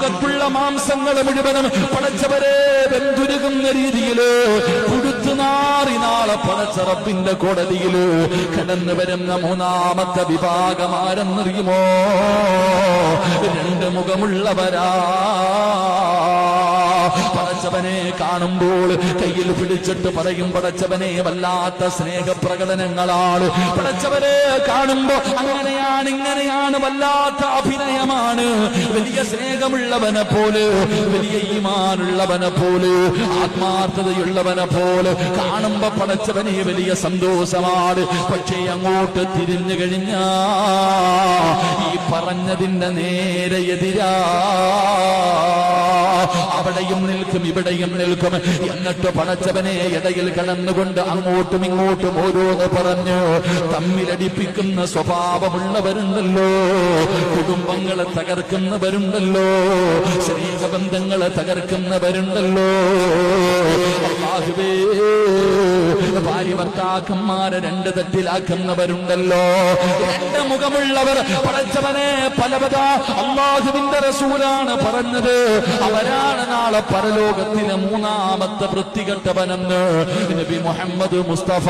നിങ്ങൾക്കുള്ള മാംസങ്ങൾ മുഴുവനും പടച്ചവരെ വെന്തുരുകുന്ന രീതിയില് പുഴുത്തു നാറി നാളെ പടച്ച റബ്ബിന്റെ കോടതിയില് കടന്നു വരുന്ന മൂന്നാമത്തെ വിഭാഗം ആരെന്നറിയുമോ? രണ്ട് മുഖമുള്ളവരാ. പടച്ചവനെ കാണുമ്പോൾ കയ്യിൽ പിടിച്ചിട്ട് പറയും, പടച്ചവനെ വല്ലാത്ത സ്നേഹപ്രകടനങ്ങളാണ്. പടച്ചവനെ കാണുമ്പോ അങ്ങനെയാണ് ഇങ്ങനെയാണ്, വല്ലാത്ത അഭിനയമാണ്. വലിയ സ്നേഹമുള്ളവനെ പോലെ, വലിയ ഈമാനുള്ളവനെ പോലെ, ആത്മാർത്ഥതയുള്ളവനെ പോലെ കാണുമ്പോ പടച്ചവനെ വലിയ സന്തോഷമാണ്. പക്ഷേ അങ്ങോട്ട് തിരിഞ്ഞു കഴിഞ്ഞാ ഈ പറഞ്ഞതിന്റെ നേരെ എതിരാ. അവിടെയും നിൽക്കും ഇവിടെയും നിൽക്കും. എന്നിട്ട് പടച്ചവനെ ഇടയിൽ കടന്നുകൊണ്ട് അങ്ങോട്ടും ഇങ്ങോട്ടും ഓരോന്ന് പറഞ്ഞു തമ്മിലടിപ്പിക്കുന്ന സ്വഭാവമുള്ളവരുണ്ടല്ലോ, കുടുംബങ്ങളെ തകർക്കുന്നവരുണ്ടല്ലോ, സ്നേഹബന്ധങ്ങളെ തകർക്കുന്നവരുണ്ടല്ലോ. അല്ലാഹുവേ, ഭാര്യ ഭർത്താക്കന്മാരെ രണ്ട് തട്ടിലാക്കുന്നവരുണ്ടല്ലോ, രണ്ട് മുഖമുള്ളവർ. പടച്ചവനെ പലവത അല്ലാഹുവിന്റെ റസൂലാണ് പറഞ്ഞത്, അവരാണ് നാളെ പരലോകത്തിലെ മൂന്നാമത്തെ വൃത്തികെട്ടവനെന്ന് നബി മുഹമ്മദ് മുസ്തഫ.